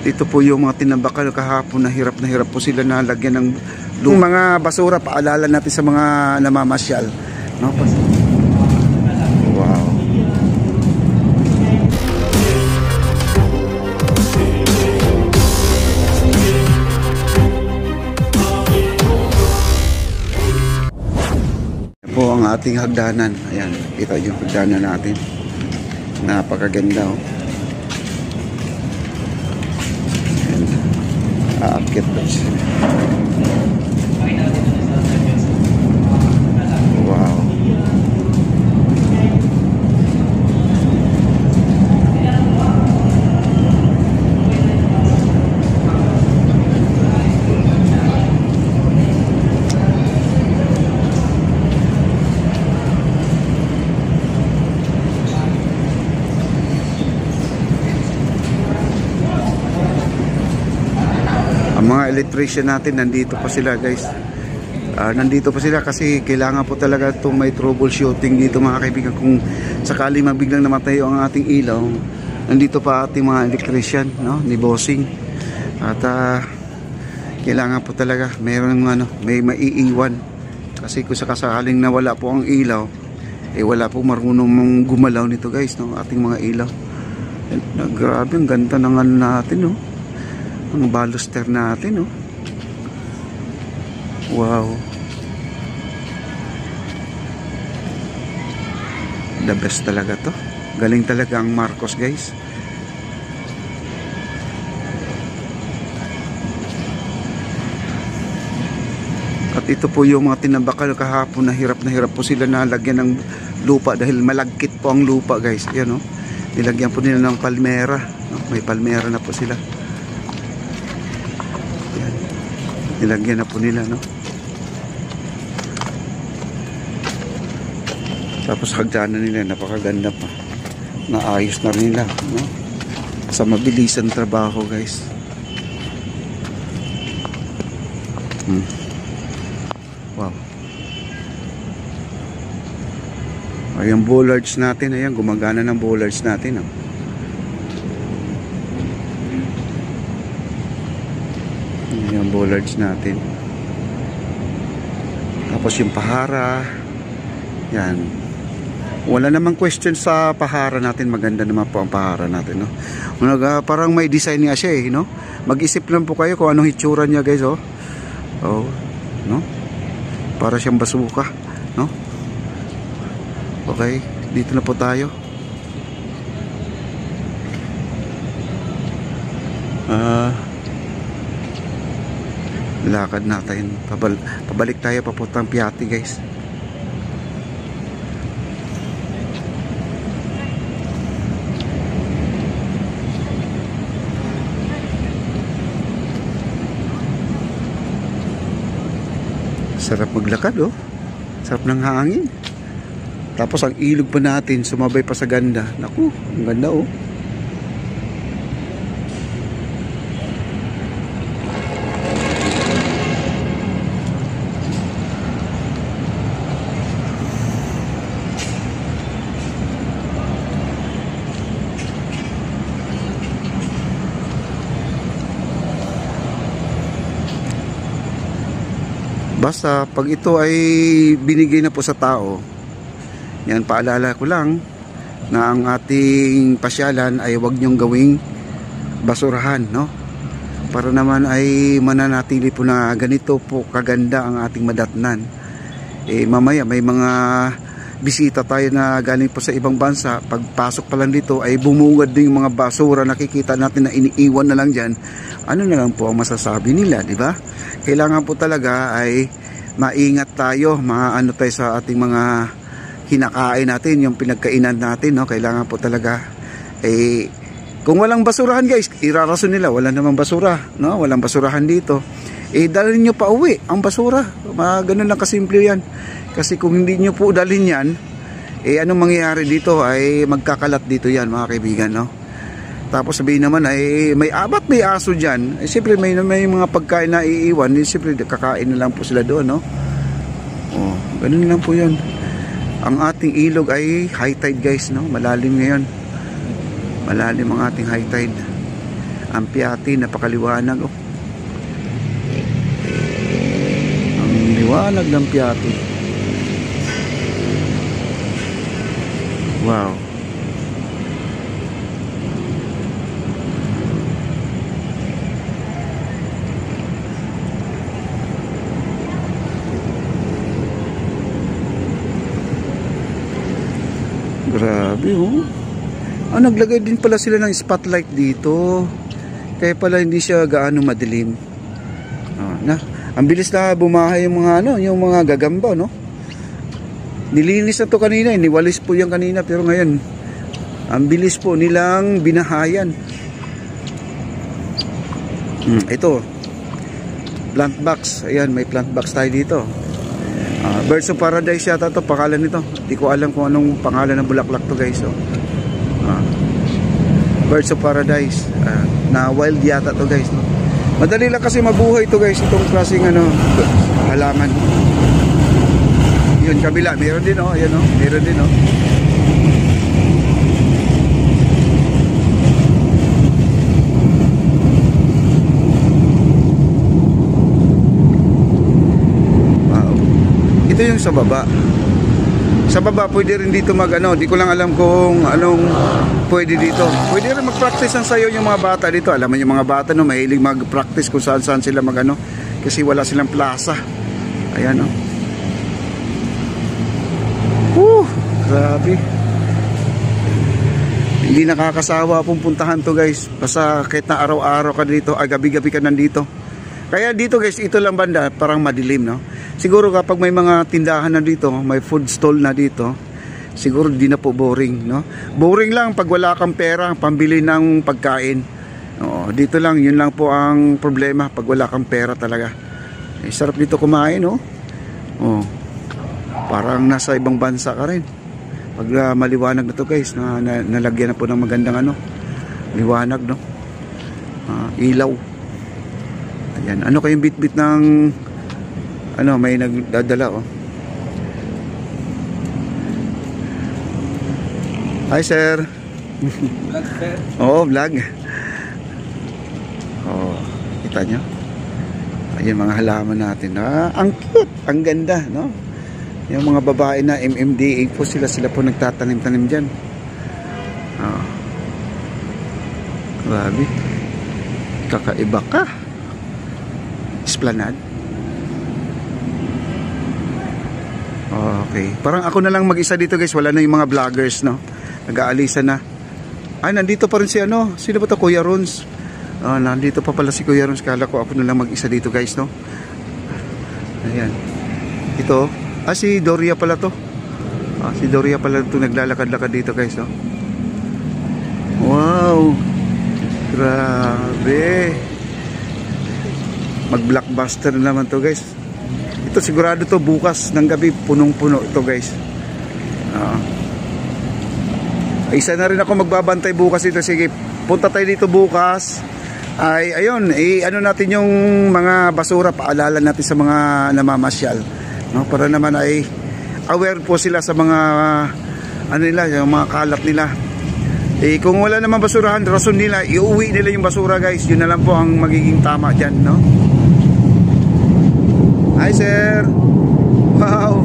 At ito po yung mga tinambakan kahapon na hirap po sila na lagyan ng mga basura. Paalala natin sa mga namamasyal, no? Wow. Ito po ang ating hagdanan. Ayan, kita yung hagdanan natin. Napakaganda, oh. Aakyat po siya. Wow. Mga electrician natin nandito pa sila, guys. Nandito pa sila kasi kailangan po talaga itong may troubleshooting dito, mga kaibigan. Kung sakali mabiglang namatay ang ating ilaw, nandito pa ating mga electrician, no, ni Bossing. At kailangan po talaga may maiiwan, kasi kung sakaling nawala po ang ilaw, wala po marunong gumalaw nito, guys, no, ating mga ilaw. Grabe, ang ganda ng ano natin, no, ang baluster natin, oh. Wow. The best talaga to. Galing talaga ang Marcos, guys. At ito po yung mga tinambakan kahapon na hirap po sila na lagyan ng lupa dahil malagkit po ang lupa, guys. Ayan, oh. Nilagyan po nila ng palmera, no? May palmera na po sila. Nilagyan na po nila, no? Tapos hagdanan nila, napakaganda pa. Naayos na rin nila, no? Sa mabilisan trabaho, guys. Wow. Ayan, bollards natin. Ayan, gumagana ng bollards natin, no? Yung bollards natin. Tapos yung pahara, yan, wala namang question sa pahara natin. Maganda naman po ang pahara natin, no? Parang may design niya siya, no? Mag-isip lang po kayo kung anong hitsura niya, guys, oh. Oh, no? Para siyang basuka, no? Okay, dito na po tayo. Lakad natin, pabalik tayo papuntang Piatti, guys. Sarap maglakad, oh. Sarap ng hangin. Tapos ang ilog pa natin sumabay pa sa ganda. Naku, ang ganda, oh. Basta pag ito ay binigay na po sa tao, yan, paalala ko lang na ang ating pasyalan ay huwag nyong gawing basurahan, no? Para naman ay mananatili po na ganito po kaganda ang ating madatnan. Mamaya may mga bisita tayo na galing po sa ibang bansa, pagpasok pa lang dito ay bumungad din yung mga basura, nakikita natin na iniiwan na lang dyan. Ano na lang po ang masasabi nila, di ba? Kailangan po talaga ay maingat tayo, maano tayo sa ating mga kinakain natin, yung pinagkainan natin, no? Kailangan po talaga kung walang basurahan, guys, irarason nila, wala namang basura, no? Walang basurahan dito. Dalhin nyo pa uwi ang basura. Ganun lang kasimple yan. Kasi kung hindi nyo po dalhin yan, anong mangyayari dito ay magkakalat dito yan, mga kaibigan, no? Tapos sabihin naman ay may aso dyan. Siyempre may mga pagkain na iiwan. Siyempre kakain na lang po sila doon, no? Oh, ganun lang po yan. Ang ating ilog ay high tide, guys, no? Malalim ngayon. Malalim ang ating high tide. Ang Piati, napakaliwanag oh. Ang liwanag ng Piati. Wow. Grabe oh. Naglagay din pala sila ng spotlight dito. Kaya pala hindi siya gaano madilim. Ang bilis na bumahay yung mga yung mga gagamba, no? Nilinis na to kanina, niwalis po yan kanina, pero ngayon ang bilis po nilang binahayan. Ito, plant box. Ayan, may plant box tayo dito. Birds of Paradise yata to, pangalan nito. Hindi ko alam kung anong pangalan ng bulaklak to, guys. Birds of Paradise. Na wild yata to, guys. Madali lang kasi mabuhay to, guys. Itong klaseng halaman. Yun, kabila. Meron din, oh. Ayan, oh. Meron din, oh. Ito yung sa baba. Sa baba pwede rin dito di ko lang alam kung anong pwede dito. Pwede rin mag-practice ng sayo yung mga bata dito. Alam mo yung mga bata mahilig mag-practice kung saan sila kasi wala silang plaza. Ayan grabe. Hindi nakakasawa pong puntahan to, guys. Basta kahit na araw-araw ka dito, gabi-gabi ka nandito. Kaya dito, guys, ito lang banda, parang madilim, no? Siguro kapag may mga tindahan na dito, may food stall na dito, siguro di na po boring, no? Boring lang pag wala kang pera, pambili ng pagkain. Dito lang, yun lang po ang problema pag wala kang pera talaga. Sarap dito kumain, no? Parang nasa ibang bansa ka rin. Pag maliwanag na to, guys, nalagyan na po ng magandang liwanag, no? Ilaw. Ayan, ano kayong bit-bit ng may nagdadala, oh. Hi, sir. Vlog, sir. Oo, vlog. Kita nyo? Ayan, mga halaman natin. Ang cute, ang ganda, no? Yung mga babae na MMDA po sila po nagtatanim-tanim dyan. Grabe. Kakaiba ka. Esplanade. Okay. Parang ako na lang mag-isa dito, guys. Wala na yung mga vloggers, no? Nag-aalisa na. Nandito pa rin si sino ba to? Kuya Rons. Nandito pa pala si Kuya Rons. Kala ko ako na lang mag-isa dito, guys, no? Ayan. Ito. Si Doria pala to. Si Doria pala to naglalakad-lakad dito, guys, no? Wow. Grabe. Mag-blockbuster na naman to, guys. Ito sigurado to bukas ng gabi punong-puno ito, guys. Isa na rin ako magbabantay bukas dito. Sige, punta tayo dito bukas. Ayun, natin yung mga basura, paalala natin sa mga namamasyal, no? Para naman ay aware po sila sa mga yung mga kalat nila. Kung wala naman basurahan, rason nila, iuwi nila yung basura, guys. Yun na lang po ang magiging tama dyan, no? Hi, sir. Wow.